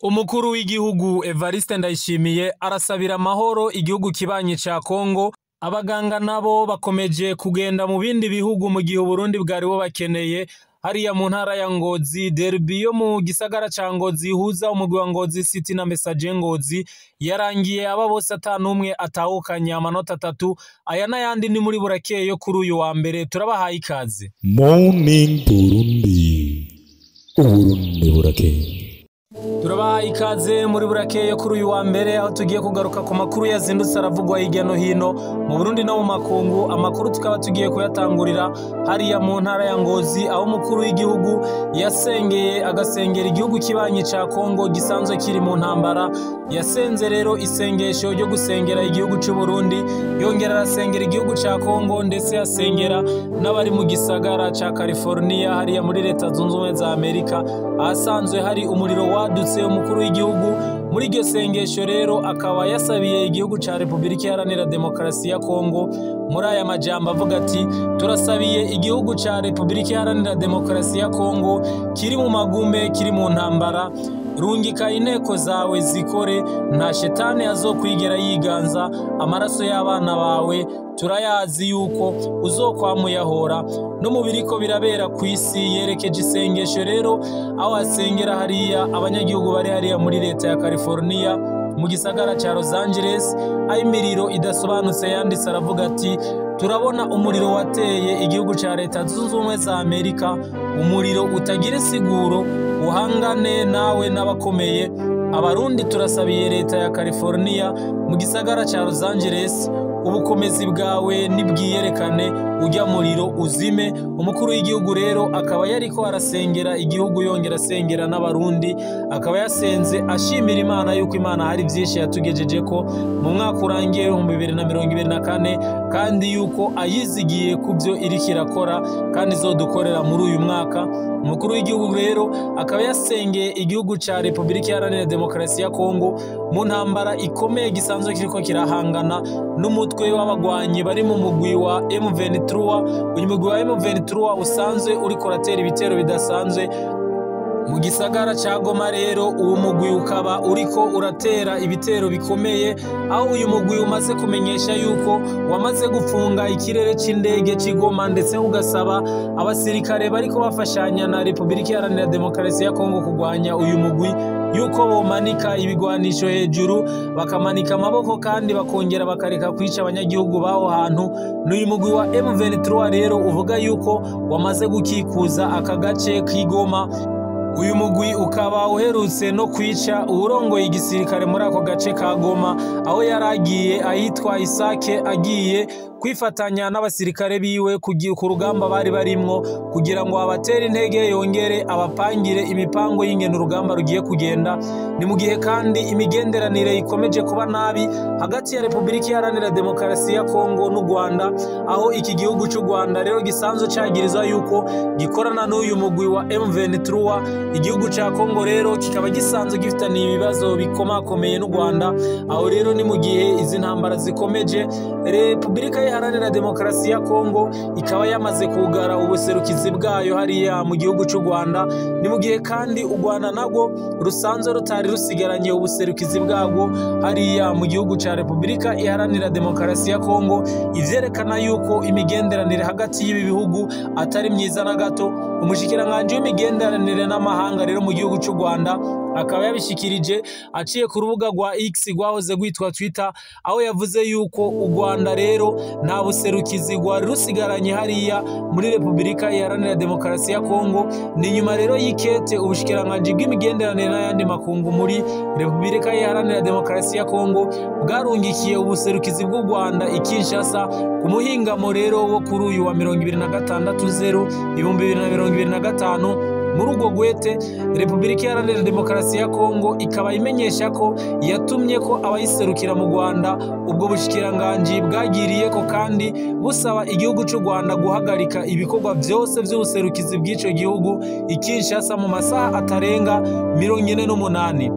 Umukuru w'igihugu Evariste Ndayishimiye arasabira amahoro igihugu kibanyi ca Kongo. Abaganga nabo bakomeje kugenda mu bindi bihugu mu gihe Burundi bwari bo bakeneye. Hariya mu ntara ya Ngozi, derby yo mu gisagara ca Ngozi ihuza umugwi wa Ngozi City na Messager Ngozi yarangiye aba bose atanumwe atahukanye amanota 3. Aya n'ayandi ni muri burakeye yo kuri uyu wa mbere. Turabahaye ikaze. Morning Burundi, Uburundi burakeye. Turabahaye ikaze muri burakeye kuri uyu wa mbere, aho tugiye kugaruka ku makuru yazindutse aravugwa hirya no hino mu Burundi no mu makungu. Amakuru tukaba tugiye kuyatangurira hariya mu ntara ya Ngozi, aho umukuru w'igihugu yasengeye agasengera igihugu kibanyi ca Kongo gisanzwe kiri mu ntambara. Yasenze rero isengesho ryo gusengera igihugu c'u Burundi, yongera arasengera igihugu ca Kongo, ndetse yasengera n'abari mu gisagara ca California hariya muri leta zunze ubumwe za Amerika, ahasanzwe hari umuriro wadutse. Umukuru w'igihugu muri iryo sengesho rero akaba yasabiye igihugu ca Republika Iharanira Demokarasi ya Kongo muri aya majambo avuga ati: turasabiye igihugu ca Republika Iharanira Demokarasi ya Kongo kiri mu magume, kiri mu ntambara, rungika inteko zawe zikore, nta shetani azokwigera yiganza amaraso y'abana bawe. Turayazi yuko uzokwamuyahora no mu biriko birabera ku isi. Yerekeje isengesho rero aho asengera hariya abanyagihugu bari hariya muri leta ya California mu gisagara ca Los Angeles, aho imiriro idasobanutse yanditse aravuga ati: turabona umuriro wateye igihugu ca leta zunze ubumwe za Amerika, umuriro utagira siguro, uhangane nawe n'abakomeye. Abarundi turasabiye leta ya California mu gisagara ca Los Angeles, ubukomezi bwawe nibwiyerekane, ujya muriro uzime. Umukuru w'igihugu rero akaba yariko arasengera igihugu, yongera asengera n'abarundi, akaba yasenze ashimira Imana yuko Imana hari byinshi yatugejeje ko mu mwaka urangiye 2024, kandi yuko ayizigiye kubyo iriko irakora kandi izodukorera muri uyu mwaka. Umukuru w'igihugu rero akaba yasengeye igihugu ca Republika Iharanira Demokarasi ya Kongo mu ntambara ikomeye gisanzwe kiriko kirahangana n'umutwe w'abagwanyi bari mu mugwi wa M23. Uyu mugwi wa M23 usanzwe uriko uratera ibitero bidasanzwe mu gisagara ca Goma. Rero uwo mugwi ukaba uriko uratera ibitero bikomeye, aho uyu mugwi umaze kumenyesha yuko wamaze gufunga ikirere c'indege c'Igoma, ndetse ugasaba abasirikare bariko bafashanya na Republika Iharanira Demokarasi ya Kongo kugwanya uyu mugwi yuko bomanika ibigwanisho hejuru, bakamanika amaboko kandi bakongera bakareka kwica abanyagihugu baho hantu. N'uyu mugwi wa M23 rero uvuga yuko wamaze gukikuza aka gace k'Igoma. Uyu mugwi ukaba uherutse no kwica urongoye igisirikare muri ako gace ka Goma, aho yaragiye ahitwa Isake, agiye kwifatanya n'abasirikare biwe ku rugamba bari barimwo, kugira ngo abatere intege, yongere abapangire imipango y'ingene urugamba rugiye kugenda. Ni mu gihe kandi imigenderanire ikomeje kuba nabi hagati ya Republika Iharanira Demokarasi ya Kongo n'u Rwanda, aho iki gihugu c'u Rwanda rero gisanzwe cagirizwa yuko gikorana n'uyu mugwi wa M23. Igihugu ca Kongo rero kikaba gisanzwe gifitaniye ibibazo bikomakomeye n'u Rwanda, aho rero ni mu gihe izi ntambara zikomeje. Republika Iharanira Demokarasi ya Kongo ikaba yamaze kugara ubuserukizi bwayo hariya mu gihugu c'u Rwanda. Ni mu gihe kandi u Rwanda nabwo rusanzwe rutari rusigaranye ubuserukizi bwabwo hariya mu gihugu ca Republika Iharanira Demokarasi ya Kongo. Ivyerekana yuko imigenderanire hagati y'ibi bihugu atari myiza na gato. Umushikiranganje w'imigenderanire n'amahanga rero mu gihugu c'u Rwanda akaba yabishikirije aciye ku rubuga rwa X rwahoze rwitwa Twitter, aho yavuze yuko u Rwanda rero nta buserukizi rwari rusigaranye hariya muri Republika Iharanira Demokarasi ya Kongo. Ni nyuma rero y'ikete ubushikiranganje bw'imigenderanire n'ayandi makungu muri Republika Iharanira Demokarasi ya Kongo bwarungikiye ubuserukizi bw'u Rwanda i Kinshasa ku muhingamo rero wo kuri uyu wa 26/0/2025. Muri urwo gwete Republika Iharanira Demokarasi ya Kongo ikaba imenyesha ko yatumye ko abayiserukira mu Rwanda. Ubwo bushikiranganje bwagiriye ko kandi busaba igihugu c'u Rwanda guhagarika ibikorwa byose by'ubuserukizi bw'ico gihugu i Kinshasa mu masaha atarenga 48.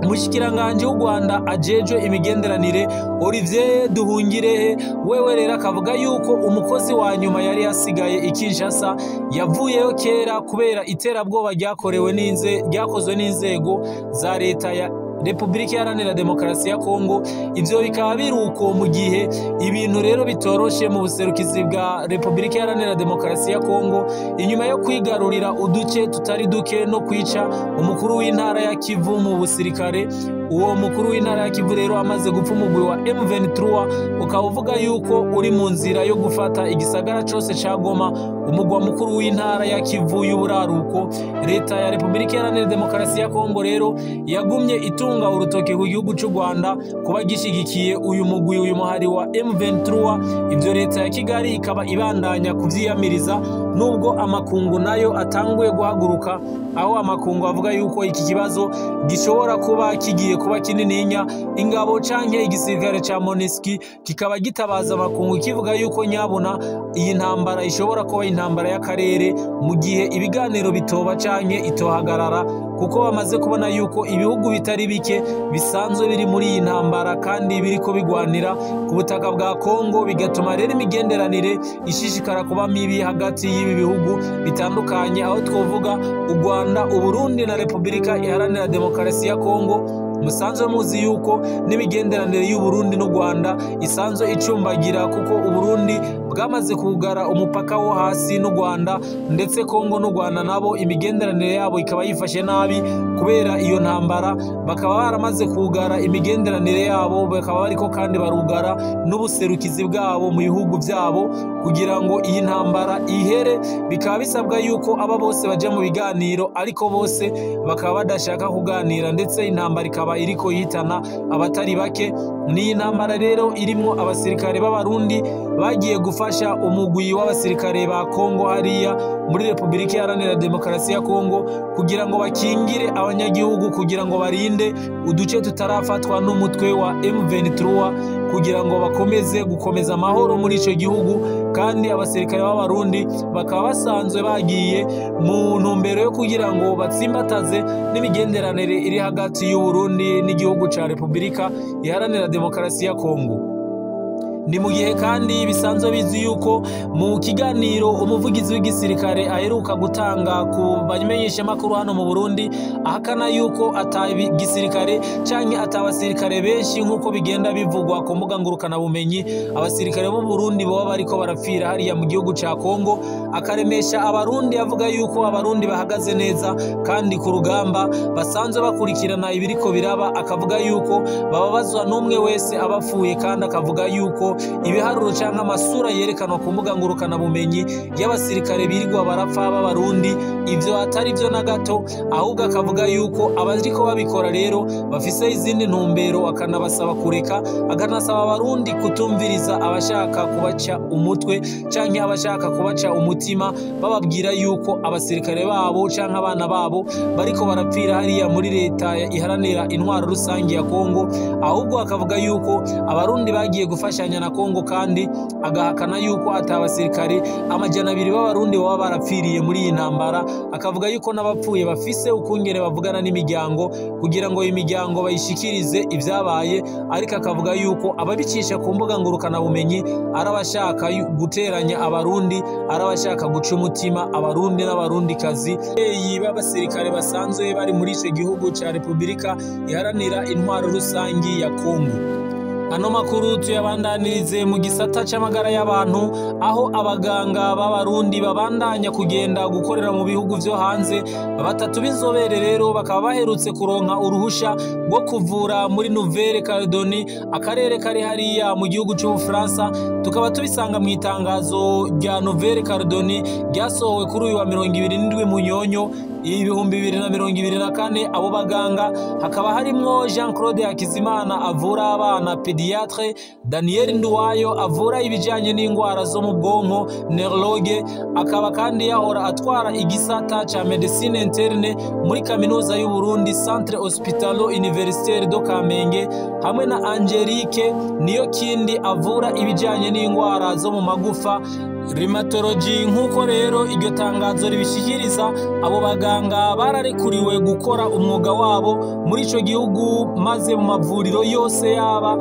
umushikiranganje w'u Rwanda ajejwe imigenderanire Olivier Nduhungirehe wewe rero akavuga yuko umukozi wa nyuma yari yasigaye i Kinshasa yavuyeyo kera kubera iterabwoba ryakozwe n'inzego za leta ya Republika Iharanira Demokarasi ya Kongo. Ivyo bikaba biruko mu gihe ibintu rero bitoroshe mu buserukizi bwa Republika Iharanira Demokarasi ya Kongo inyuma yo kwigarurira uduce tutari duke no kwica umukuru w'intara ya Kivu mu busirikare. Uwo mukuru w'intara ya Kivu rero amaze gupfa umugwi wa M23 ukaba uvuga yuko uri mu nzira yo gufata igisagara cose ca Goma, umugwa mukuru w'intara ya Kivu y'uburaruko. Leta ya Republika Iharanira Demokarasi ya Kongo rero yagumye itunga urutoke ku gihugu cy'u Rwanda kuba gishigikiye uyu mugwi uyu muhari wa M23. Ivyo leta ya Kigali ikaba ibandanya kuvyiyamiriza nubwo amakungu nayo atanguye guhaguruka, aho amakungu avuga yuko iki kibazo gishobora kuba kigiye kuba kinininya. Ingabo canke igisirikare ca MONUSCO kikaba gitabaza amakungu kivuga yuko nyabona iyi ntambara ishobora kuba intambara y'akarere mu gihe ibiganiro bitoba canke itohagarara, kuko bamaze kubona yuko ibihugu bitari bike bisanzwe biri muri iyi ntambara kandi biriko bigwanira ku butaka bwa Kongo, bigatuma rero imigenderanire ishishikara kuba mibi hagati y'ibi bihugu bitandukanye, aho twovuga u Rwanda, u Burundi na Republika Iharanira Demokarasi ya Kongo. Musanzwe muzi yuko n'imigenderanire y'u Burundi n'u Rwanda isanzwe icumbagira, kuko u Burundi bwamaze kugara umupaka wo hasi n'u Rwanda, ndetse Kongo n'u Rwanda nabo imigenderanire yabo ikaba yifashe nabi kubera iyo ntambara. Bakaba baramaze kugara imigenderanire yabo, bakaba bariko kandi barugara n'ubuserukizi bwabo mu bihugu byabo kugira ngo iyi ntambara ihere. Bikaba bisabwa yuko aba bose baje mu biganiro, ariko bose bakaba badashaka kuganira, ndetse intambara ikaba iriko yitana abatari bake. Ni intambara rero irimo abasirikare b'abarundi bagiye gufasha umugwi w'abasirikare ba Kongo hariya muri Republika Iharanira Demokarasi ya Kongo kugira ngo bakingire abanyagihugu, kugira ngo barinde uduce tutarafatwa n'umutwe wa M23, kugira ngo bakomeze gukomeza amahoro muri ico gihugu. Kandi abasirikare b'abarundi bakaba basanzwe bagiye mu ntumbero yo kugira ngo batsimbataze n'imigenderanire iri hagati y'u Burundi n'igihugu ca Republika Iharanira Demokarasi ya Kongo. Ni mu gihe kandi bisanzwe bizi yuko mu kiganiro umuvugizi w'igisirikare aheruka gutanga ku bamenyesha makuru hano mu Burundi ahakana yuko atagisirikare canke atabasirikare benshi nkuko bigenda bivugwa ku mbuga ngurukana bumenyi abasirikare b'u Burundi bo bariko barapfira hariya mu gihugu ca Kongo. Akaremesha abarundi avuga yuko abarundi bahagaze neza kandi ku rugamba basanzwe bakurikirana ibiriko biraba, akavuga yuko bababazwa n'umwe wese abapfuye, kandi akavuga yuko ibiharuro canke amasura yerekanwa ku mbuga ngurukana bumenyi y'abasirikare birirwa barapfa b'abarundi ivyo atari byo na gato, ahubwo akavuga yuko abariko babikora rero bafise izindi ntumbero, akanabasaba kureka, akanasaba abarundi kutumviriza abashaka kubaca umutwe canke abashaka kubaca umutima, bababwira yuko abasirikare babo canke abana babo bariko barapfira hariya muri leta iharanira intwaro rusangi ya Kongo. Ahubwo akavuga yuko abarundi bagiye gufashanya na Kongo, kandi agahakana yuko atabasirikare amajana 200 b'abarundi baba barapfiriye muri iyi ntambara. Akavuga yuko n'abapfuye bafise ukungene bavugana n'imiryango kugira ngo imiryango bayishikirize ivyabaye, ariko akavuga yuko ababicisha ku mbuga ngurukana bumenyi arabashaka guteranya abarundi, arabashaka guca umutima abarundi n'abarundi kazi b'abasirikare basanzwe bari muri ico gihugu ca Republika Iharanira Intwaro Rusangi ya Kongo. Ano makuru tuyabandanirize mu gisata c'amagara y'abantu, aho abaganga b'abarundi babandanya kugenda gukorera mu bihugu vyo hanze. Batatu b'inzobere rero bakaba baherutse kuronka uruhusha rwo kuvura muri Nouvelle-Calédonie, akarere kari hariya mu gihugu c'Ubufaransa. Tukaba tubisanga mu itangazo rya Nouvelle-Calédonie ryasohowe kuri uyu wa 27 Munyonyo 2024. Abo baganga hakaba harimwo Jean-Claude Hakizimana avura abana pediatre, Daniel Nduwayo avura ibijanye n'ingwara zo mu bwonko neurologue, akaba kandi yahora atwara igisata ca medicine interne muri kaminuza y'u Burundi Centre Hospitalo Universitaire do Kamenge, hamwe na Angelique niyo kindi avura ibijanye n'ingwara zo mu magufa Rheumatology nk'uko rero iryo tangazo ribishikiriza, abo baganga bararekuriwe gukora umwuga wabo muri ico gihugu, maze mu mavuriro yose yaba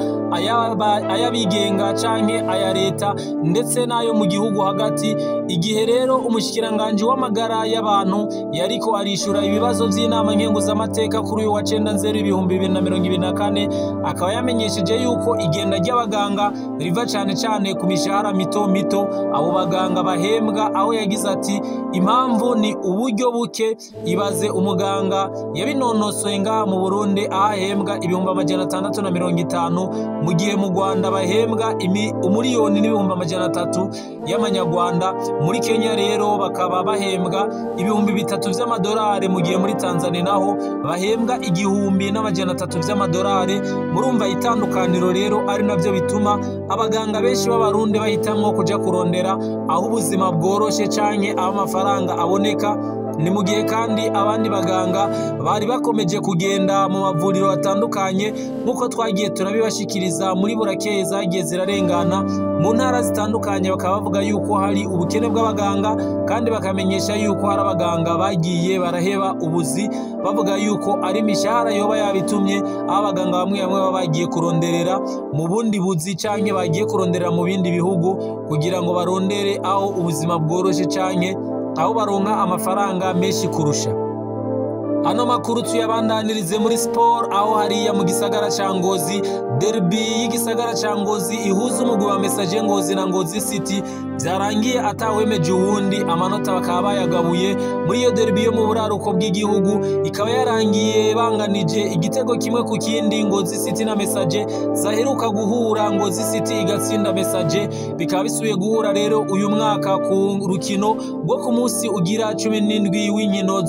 ayabigenga canke aya leta ndetse n'ayo mu gihugu hagati. Igihe rero umushikiranganje w'amagara y'abantu yariko arishura ibibazo vy'inama nkenguzamateka kuri uyu wa 9/2024, akaba yamenyesheje yuko igenda ry'abaganga riva cane cane ku mishahara mito mito abo baganga bahembwa, aho yagize ati impamvu ni uburyo buke. Ibaze umuganga yabinonosoye ngaha mu Burundi ahembwa 650, mu gihe mu Rwanda bahembwa umuriyoni n'300 y'amanyarwanda. Muri Kenya rero bakaba bahembwa 3,000 vy'amadolari, mu gihe muri Tanzania naho bahembwa 1,300 vy'amadolari. Murumva itandukaniro rero ari navyo bituma abaganga benshi b'abarundi bahitamwo kuja kurondera aho ubuzima bworoshe canke aho amafaranga aboneka. Ni mu gihe kandi abandi baganga bari bakomeje kugenda mu mavuriro atandukanye, nkuko twagiye turabibashikiriza muri burakeye zagiye zirarengana mu ntara zitandukanye. Bakaba bavuga yuko hari ubukene bw'abaganga, kandi bakamenyesha yuko hari abaganga bagiye baraheba ubuzi, bavuga yuko ari imishahara yoba yabitumye, aho abaganga bamwe bamwe baba bagiye kuronderera mu bundi buzi canke bagiye kuronderera mu bindi bihugu kugira ngo barondere aho ubuzima bworoshe canke aho baronka amafaranga menshi kurusha. Ano makuru tuyabandanirize muri sport, aho hariya mu gisagara ca Ngozi, derby y'igisagara ca Ngozi ihuza umugwi wa Messager Ngozi na Ngozi City vyarangiye atawemeje uwundi. Amanota bakaba bayagabuye muri iyo derby yo mu buraruko bw'igihugu, ikaba yarangiye banganije igitego kimwe ku kindi. Ngozi City na Messager zaheruka guhura, Ngozi City igatsinda Messager. Bikaba bisubiye guhura rero uyu mwaka ku rukino rwo ku munsi ugira 17 w'inkino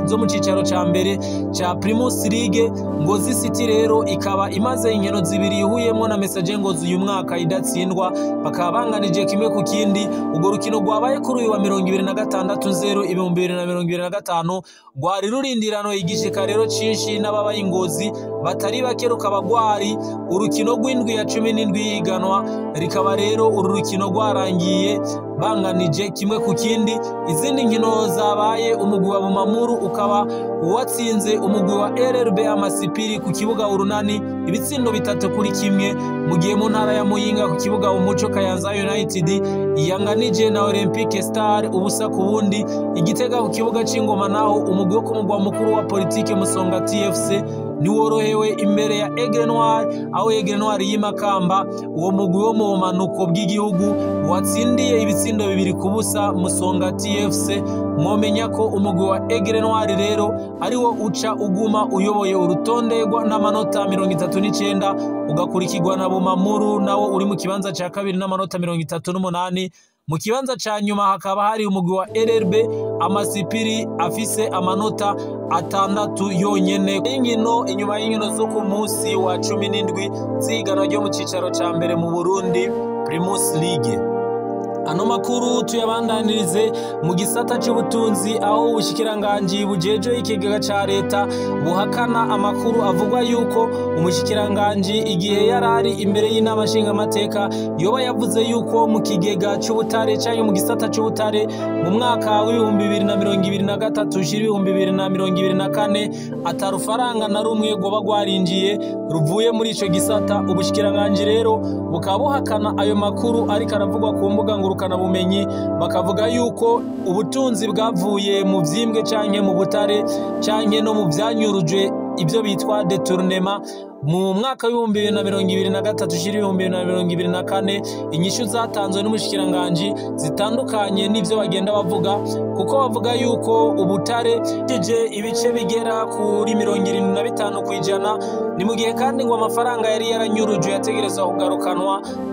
zo mu cicaro ca mbere ca Primus League. Ngozi City rero ikaba imaze inkino zibiri ihuyemo na Messager Ngozi uyu mwaka idatsindwa, bakaba banganije kimwe ku kindi. Urwo rukino rwabaye kuri uyu wa 26/0/2025 rwari rurindirano igishika rero cinshi n'ababaye Ngozi batari bake, rukaba rwari urukino rw'indwi ya 17 y'iganwa. Rikaba rero uru rukino rwarangiye banganije kimwe ku kindi. Izindi nkino zabaye, umugwi wa Bumamuru ukaba watsinze umugwi wa RRB Amasipiri ku kibuga Urunani ibitsindo 3-1, mu gihe mu ntara ya Muyinga ku kibuga Umuco Kayanza United yanganije na Olympique Star ubusa ku bundi. Igitega ku kibuga c'Ingoma naho umugwi wo ku mugwa mukuru wa politike Musonga TFC niworohewe imbere ya Aigle Noir, aho Aigle Noir y'imakamba uwo mugwi wo mu manuko bw'igihugu watsindiye ibitsindo 2-0 Musonga TFC. Mwomenya ko umugwi wa Aigle Noir rero ari wo uca uguma uyoboye urutonde n'amanota 39, ugakurikirwa na Bumamuru nawo uri mu kibanza ca kabiri n'amanota 38. Mu kibanza ca nyuma hakaba hari umugwi wa RRB Amasipiri afise amanota 6 yonyene. Inyuma y'inkino zo ku munsi wa 17 zigano ryo mu cicaro ca mbere mu Burundi Primus League. Ano makuru tuyabandanirize mu gisata cy'ubutunzi, aho ubushikiranganje bujeje ikigega ca leta buhakana amakuru avugwa yuko umushikiranganje igihe yarari imbere y'inama nshingamateka yoba yavuze yuko mu kigega cy'ubutare canke mu gisata cy'ubutare mu mwaka w'2023/2024 atarufaranga na rumwe goba gwarinjiye ruvuye muri ico gisata. Ubushikiranganje rero bukaba buhakana ayo makuru ariko aravugwa ku mbuga ngurukana bumenyi, bakavuga yuko ubutunzi bwavuye mu vyimbwe canke mu butare canke no mu vyanyuruje, ibyo bitwa detournement. Mu mwaka w'2023/2024 inyishu zatanzwe n'umushikiranganje zitandukanye n'ivyo bagenda bavuga, kuko bavuga yuko ubutare kije ibice bigera kuri 75%. Ni mu gihe kandi ngo amafaranga yari yaranyuruje yategerezwa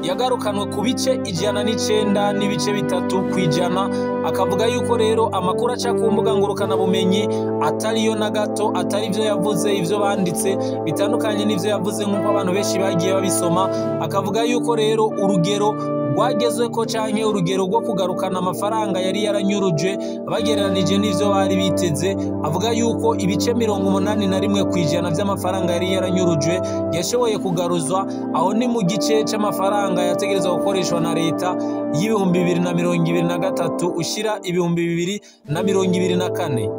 yagarukanwe ku bice 109 n'ibice 3%. Akavuga yuko rero amakuru aca ku mbuga ngurukana bumenyi atariyo na gato, atari ivyo yavuze, ivyo banditse bitandukanye n'ivyo yavuze nk'uko abantu benshi bagiye babisoma. Akavuga yuko rero urugero rwagezwe ko canke urugero rwo kugarukana amafaranga yari yaranyuruje bagereranije n'ivyo bari biteze. Avuga yuko ibice 81% vy'amafaranga yari yaranyuruje yashoboye kugaruzwa, aho ni mu gice c'amafaranga yategerezwa gukoreshwa na leta y'ibihumbi 2023 ushira ibihumbi 2024.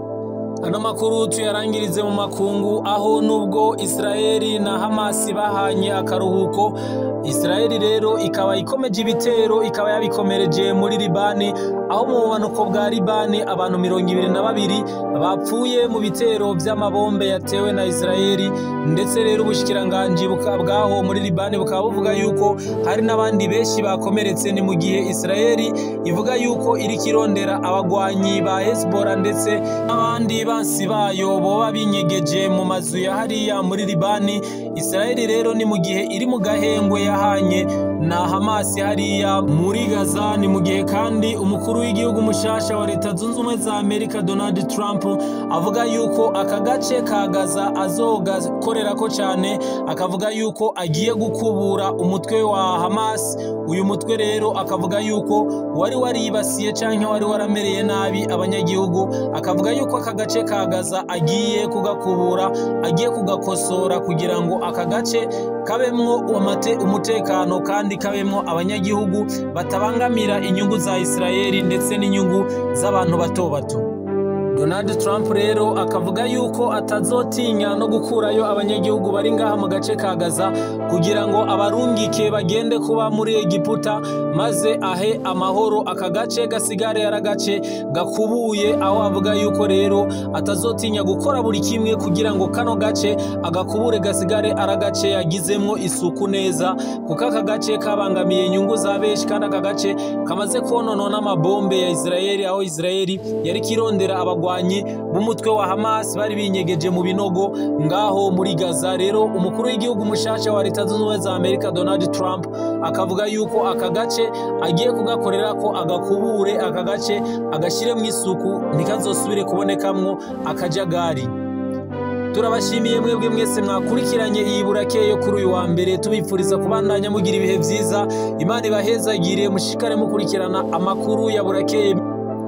Ano makuru tuyarangirize mu makungu aho nubwo Israeli na Hamas bahanye akaruhuko, Israeli rero ikaba ikomeje ibitero, ikaba yabikomereje muri Libani, aho mu bumanuko bwa Libani abantu 22 bapfuye mu bitero by'amabombe yatewe na Israeli, ndetse rero ubushikiranganje bwaho muri Libani bukaba buvuga yuko hari n'abandi benshi bakomeretse. Ni mu gihe Israeli ivuga yuko iri kirondera abagwanyi ba Hezbollah ndetse n'abandi bansi bayo boba binyegeje mu mazu ya hariya muri Libani. Israeli rero ni mu gihe iri mu gahengwe yahanye na Hamas hariya muri Gaza. Ni mu gihe kandi umukuru w'igihugu mushasha wa Leta Zunze Ubumwe za Amerika Donald Trump avuga yuko aka gace ka Gaza azogakorera ko cyane, akavuga yuko agiye gukubura umutwe wa Hamas. Uyu mutwe rero akavuga yuko wari waribasiye canke wari waramereye nabi abanyagihugu, akavuga yuko aka gace ka Gaza agiye kugakubura, agiye kugakosora kugira ngo aka gace kabemwo umutekano kandi kabemwo abanyagihugu batabangamira inyungu za Israeli ndetse n'inyungu z'abantu bato bato. Donald Trump rero akavuga yuko atazotinya no gukurayo abanyagihugu bari ngaha mu gace ka Gaza kugira ngo abarungike bagende kuba muri Egiputa, maze ahe amahoro aka gace gasigare yaragace gakubuye. Aho avuga yuko rero atazotinya gukora buri kimwe kugira ngo kano gace agakubure gasigare aragace yagizemwo isuku neza, kuko aka gace kabangamiye inyungu za benshi kandi aka gace kamaze kononona amabombe ya Israeli, aho Israeli yari kirondera abagwanyi b'umutwe wa Hamas bari binyegeje mu binogo ngaho muri Gaza. Rero umukuru w'igihugu mushasha wa Leta Zunze Ubumwe za Amerika Donald Trump akavuga yuko aka gace agiye kugakorera ko agakubure, aka gace agashire mu isuku ntikazosubire kubonekamwo akajagari. Turabashimiye mwebwe mwese mwakurikiranye iyi Burakeye kuri uyu wa mbere, tubifuriza kubandanya mugira ibihe byiza. Imana ibahezagire, mushikare mukurikirana amakuru ya Burakeye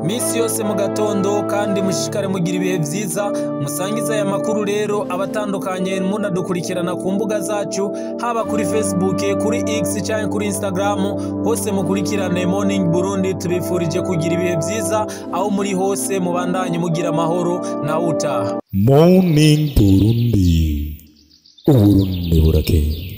misi yose mu gatondo, kandi mushikare mugira ibihe byiza. Musangiza aya makuru rero abatandukanye munadukurikirana ku mbuga zacu, haba kuri Facebook, kuri X cyangwa kuri Instagram, hose mukurikirane Morning Burundi. Tubifurije kugira ibihe byiza aho muri hose, mubandanye mugira amahoro na utaha. Morning Burundi, uburundi burakeye.